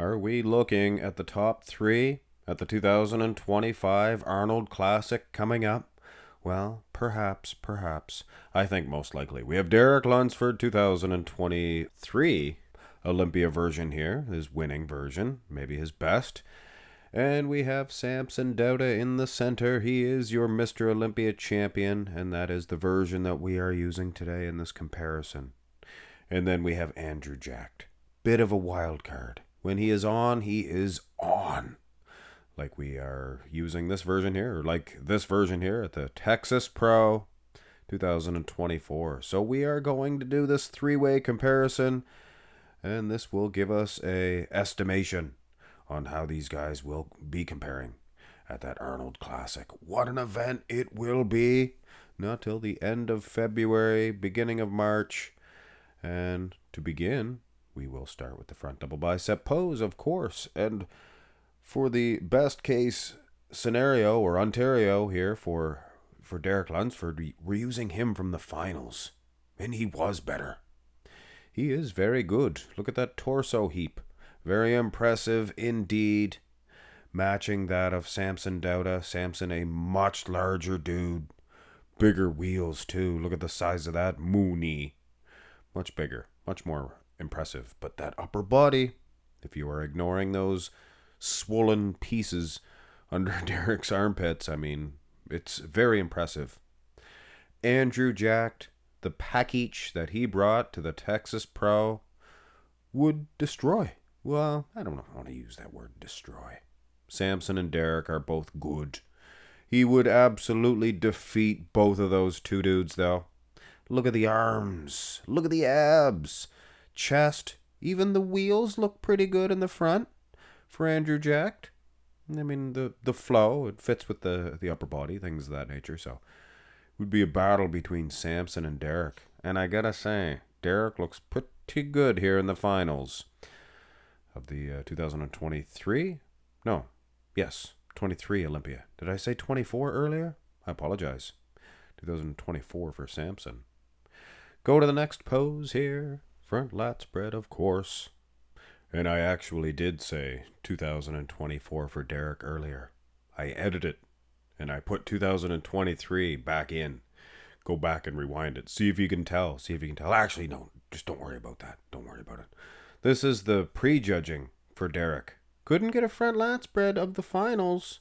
Are we looking at the top three at the 2025 Arnold Classic coming up? Well, perhaps. I think most likely. We have Derek Lunsford 2023 Olympia version here, his winning version, maybe his best. And we have Samson Dauda in the center. He is your Mr. Olympia champion, and that is the version that we are using today in this comparison. And then we have Andrew Jacked. Bit of a wild card. When he is on, he is on. Like we are using this version here, or like this version here at the Texas Pro 2024. So we are going to do this three-way comparison, and this will give us a estimation on how these guys will be comparing at that Arnold Classic. What an event it will be. Not till the end of February, beginning of March. And to begin, we will start with the front double bicep pose, of course. And for the best case scenario, or Ontario here for Derek Lunsford, we're using him from the finals. And he was better. He is very good. Look at that torso heap. Very impressive indeed. Matching that of Samson Dauda. Samson, a much larger dude. Bigger wheels too. Look at the size of that Mooney. Much bigger. Much more impressive. But that upper body, if you are ignoring those swollen pieces under Derek's armpits, I mean, it's very impressive. Andrew Jacked, the package that he brought to the Texas Pro would destroy. Well, I don't want to use that word destroy. Samson and Derek are both good. He would absolutely defeat both of those two dudes, though. Look at the arms. Look at the abs. Chest. Even the wheels look pretty good in the front for Andrew Jacked. I mean, the flow, it fits with the upper body, things of that nature. So it would be a battle between Samson and Derek. And I gotta say, Derek looks pretty good here in the finals of the 2023? No. Yes, 23 Olympia. Did I say 24 earlier? I apologize. 2024 for Samson. Go to the next pose here. Front lat spread, of course. And I actually did say 2024 for Derek earlier. I edited it, and I put 2023 back in. Go back and rewind it. See if you can tell. Actually, no. Just don't worry about that. Don't worry about it. This is the prejudging for Derek. Couldn't get a front lat spread of the finals.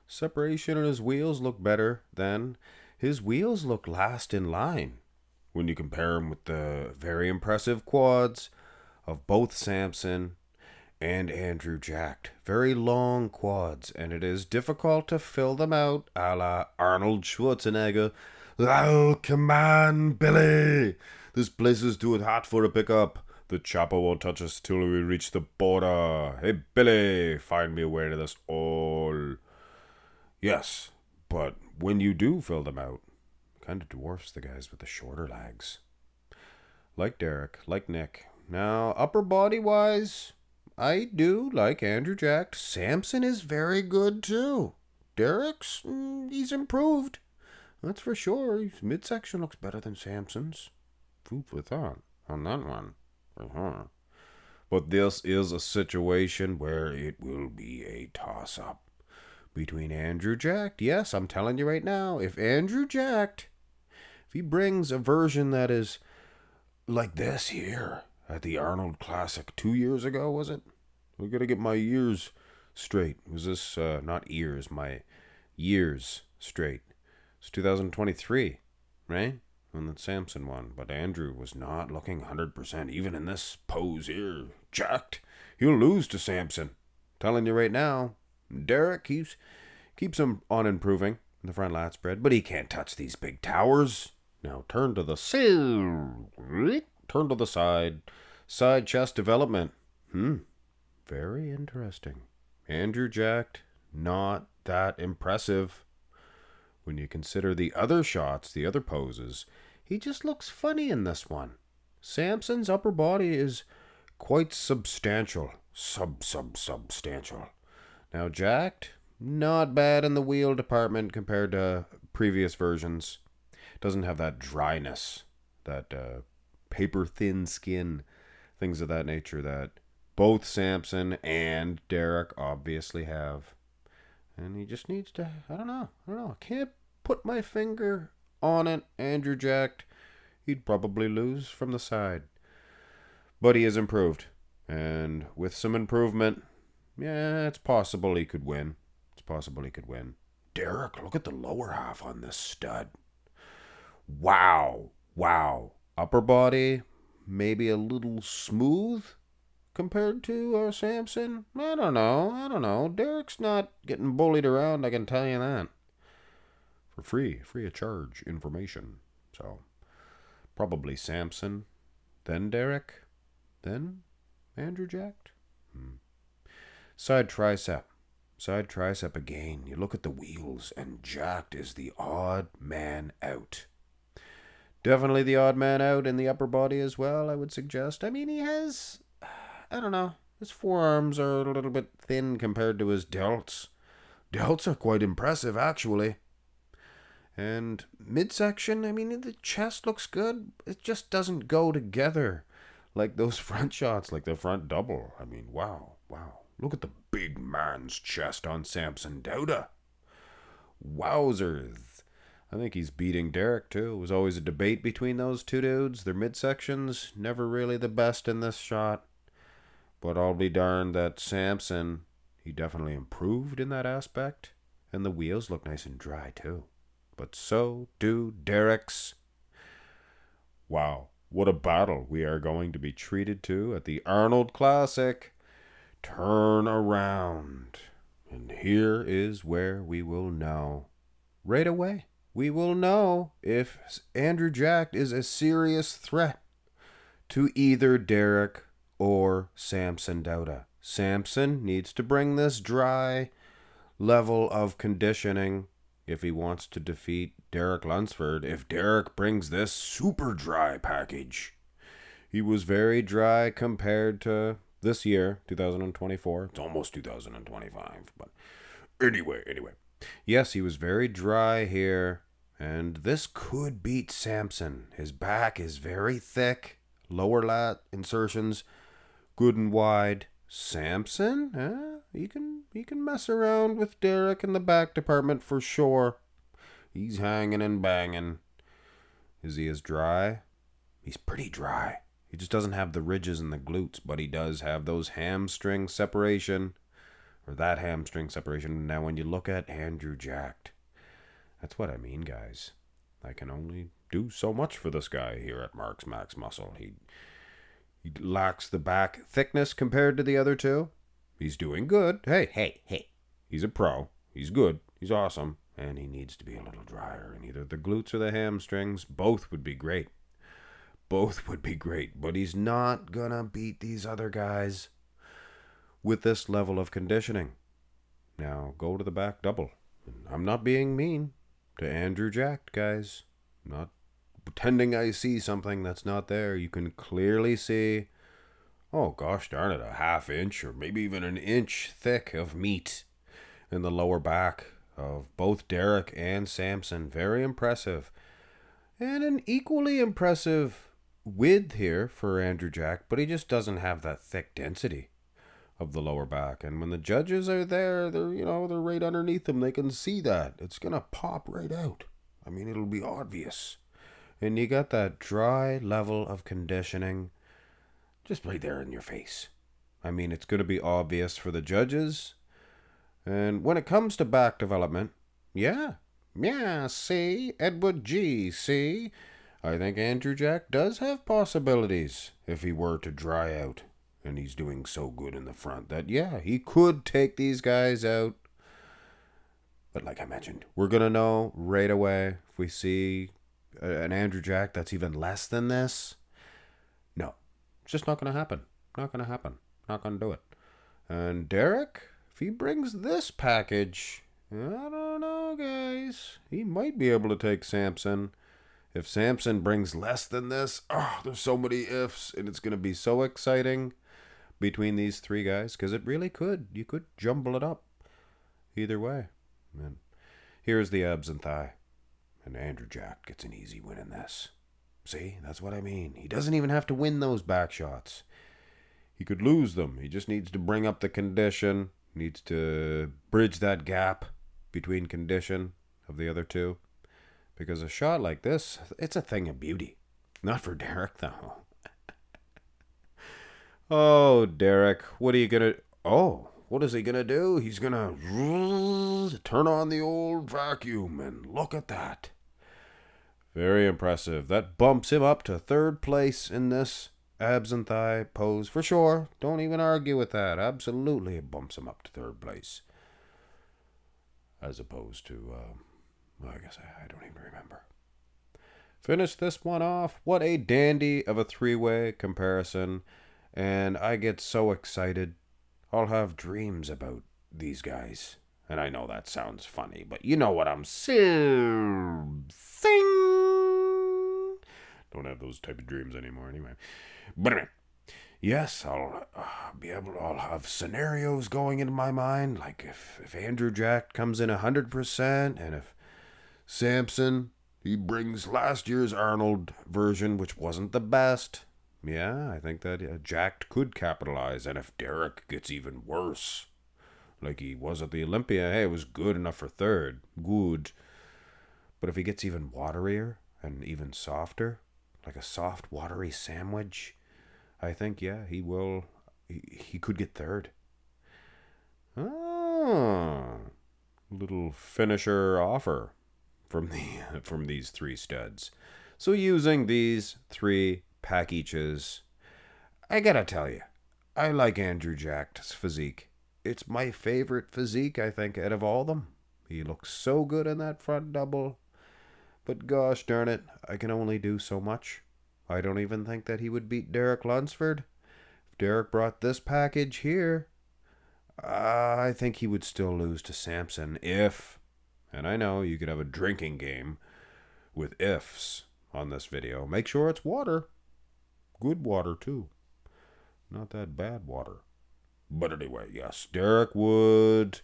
Separation on his wheels look better than his wheels look last in line. When you compare him with the very impressive quads of both Samson and Andrew Jacked. Very long quads, and it is difficult to fill them out a la Arnold Schwarzenegger. Oh, come on, Billy. This place is too hot for a pickup. The chopper won't touch us till we reach the border. Hey, Billy, find me a way to this all. Yes, but when you do fill them out, it kind of dwarfs the guys with the shorter legs. Like Derek, like Nick. Now, upper body-wise, I do like Andrew Jacked. Samson is very good, too. Derek's, he's improved. That's for sure. His midsection looks better than Samson's. Food for thought on that one. But this is a situation where it will be a toss-up between Andrew Jacked. Yes, I'm telling you right now, if Andrew Jacked, if he brings a version that is like this here at the Arnold Classic 2 years ago, was it? We gotta get my years straight. Was this, not ears, my years straight. It's 2023, right? And the Samson won, but Andrew was not looking 100%, even in this pose here. Jacked. He'll lose to Samson. Telling you right now, Derek keeps him on improving in the front lat spread, but he can't touch these big towers. Now turn to the side. Side chest development. Very interesting. Andrew Jacked, not that impressive. When you consider the other shots, the other poses, he just looks funny in this one. Samson's upper body is quite substantial. Substantial. Now Jacked, not bad in the wheel department compared to previous versions. Doesn't have that dryness, that paper thin skin, things of that nature that Both Samson and Derek obviously have. And he just needs to, I don't know. I can't put my finger on it. Andrew Jack, he'd probably lose from the side. But he has improved. And with some improvement, yeah, it's possible he could win. Derek, look at the lower half on this stud. Wow. Upper body, maybe a little smooth compared to Samson. I don't know. Derek's not getting bullied around, I can tell you that. For free of charge information. So, probably Samson, then Derek, then Andrew Jack. Side tricep again. You look at the wheels, and Jacked is the odd man out. Definitely the odd man out in the upper body as well, I would suggest. I mean, he has, I don't know, his forearms are a little bit thin compared to his delts. Delts are quite impressive, actually. And midsection, I mean, the chest looks good. It just doesn't go together like those front shots, like the front double. I mean, wow. Look at the big man's chest on Samson Dauda. Wowzers. I think he's beating Derek, too. It was always a debate between those two dudes. Their midsections, never really the best in this shot. But I'll be darned that Samson, he definitely improved in that aspect. And the wheels look nice and dry, too. But so do Derek's. Wow, what a battle we are going to be treated to at the Arnold Classic. Turn around. And here is where we will know. Right away, we will know if Andrew Jack is a serious threat to either Derek or Samson Dauda. Samson needs to bring this dry level of conditioning if he wants to defeat Derek Lunsford. If Derek brings this super dry package. He was very dry compared to this year, 2024. It's almost 2025. But anyway. Yes, he was very dry here. And this could beat Samson. His back is very thick. Lower lat insertions, good and wide. Samson, he can mess around with Derek in the back department for sure. He's hanging and banging. Is he as dry? He's pretty dry. He just doesn't have the ridges in the glutes, but he does have those hamstring separation, or that hamstring separation. Now, when you look at Andrew Jack, that's what I mean, guys. I can only do so much for this guy here at Mark's Max Muscle. He lacks the back thickness compared to the other two. He's doing good. Hey. He's a pro. He's good. He's awesome. And he needs to be a little drier. And either the glutes or the hamstrings, both would be great. But he's not gonna beat these other guys with this level of conditioning. Now, go to the back double. I'm not being mean to Andrew Jack, guys. I'm not pretending I see something that's not there. You can clearly see, oh gosh darn it, a half inch or maybe even an inch thick of meat in the lower back of both Derek and Samson. Very impressive. And an equally impressive width here for Andrew Jack, but he just doesn't have that thick density of the lower back. And when the judges are there, they're right underneath them. They can see that. It's going to pop right out. I mean, it'll be obvious. And you got that dry level of conditioning just right there in your face. I mean, it's going to be obvious for the judges. And when it comes to back development, yeah, see, Edward G, see, I think Andrew Jack does have possibilities if he were to dry out. And he's doing so good in the front that, yeah, he could take these guys out. But like I mentioned, we're going to know right away if we see an Andrew Jack that's even less than this. No, it's just not going to happen. Not going to do it. And Derek, if he brings this package, I don't know, guys. He might be able to take Samson. If Samson brings less than this, there's so many ifs, and it's going to be so exciting between these three guys, because it really could. You could jumble it up either way. And here's the abs and thigh. And Andrew Jack gets an easy win in this. See, that's what I mean. He doesn't even have to win those back shots. He could lose them. He just needs to bring up the condition, needs to bridge that gap between condition of the other two. Because a shot like this, it's a thing of beauty. Not for Derek, though. Oh, Derek, what are you going to... Oh, what is he going to do? He's going to turn on the old vacuum, and look at that. Very impressive. That bumps him up to third place in this abs and thigh pose for sure. Don't even argue with that. Absolutely, it bumps him up to third place. As opposed to, well, I guess I don't even remember. Finish this one off. What a dandy of a three-way comparison. And I get so excited. I'll have dreams about these guys. And I know that sounds funny, but you know what I'm saying. Sing. Don't have those type of dreams anymore anyway. But anyway, yes, I'll have scenarios going in my mind. Like if Andrew Jack comes in 100%, and if Samson, he brings last year's Arnold version, which wasn't the best. Yeah, I think that Jack could capitalize. And if Derek gets even worse, like he was at the Olympia, hey, it was good enough for third. Good. But if he gets even waterier and even softer, like a soft, watery sandwich, I think, yeah, he will. He could get third. Little finisher offer from these three studs. So using these three packages, I gotta tell you, I like Andrew Jack's physique. It's my favorite physique, I think, out of all of them. He looks so good in that front double. But gosh darn it, I can only do so much. I don't even think that he would beat Derek Lunsford. If Derek brought this package here, I think he would still lose to Samson if, and I know you could have a drinking game with ifs on this video. Make sure it's water. Good water, too. Not that bad water. But anyway, yes, Derek would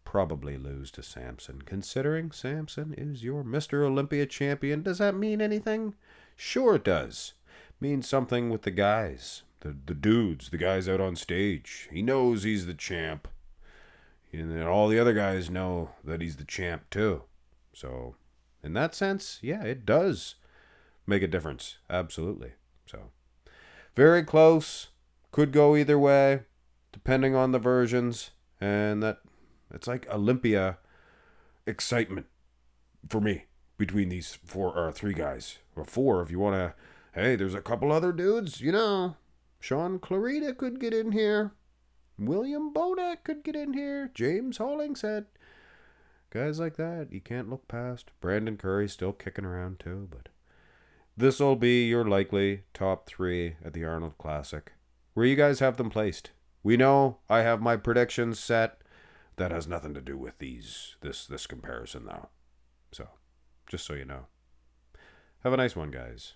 probably lose to Samson. Considering Samson is your Mr. Olympia champion, does that mean anything? Sure it does. Means something with the guys. The dudes, the guys out on stage. He knows he's the champ. And then all the other guys know that he's the champ too. So, in that sense, yeah, it does make a difference. Absolutely. So, very close. Could go either way, depending on the versions. And that it's like Olympia excitement for me between these three guys. Or four if you want to. Hey, there's a couple other dudes, you know. Sean Clarita could get in here. William Bodak could get in here. James Hollingshead. Guys like that, you can't look past. Brandon Curry's still kicking around too, but this will be your likely top three at the Arnold Classic. Where you guys have them placed. We know I have my predictions set. That has nothing to do with this comparison though. So, just so you know. Have a nice one, guys.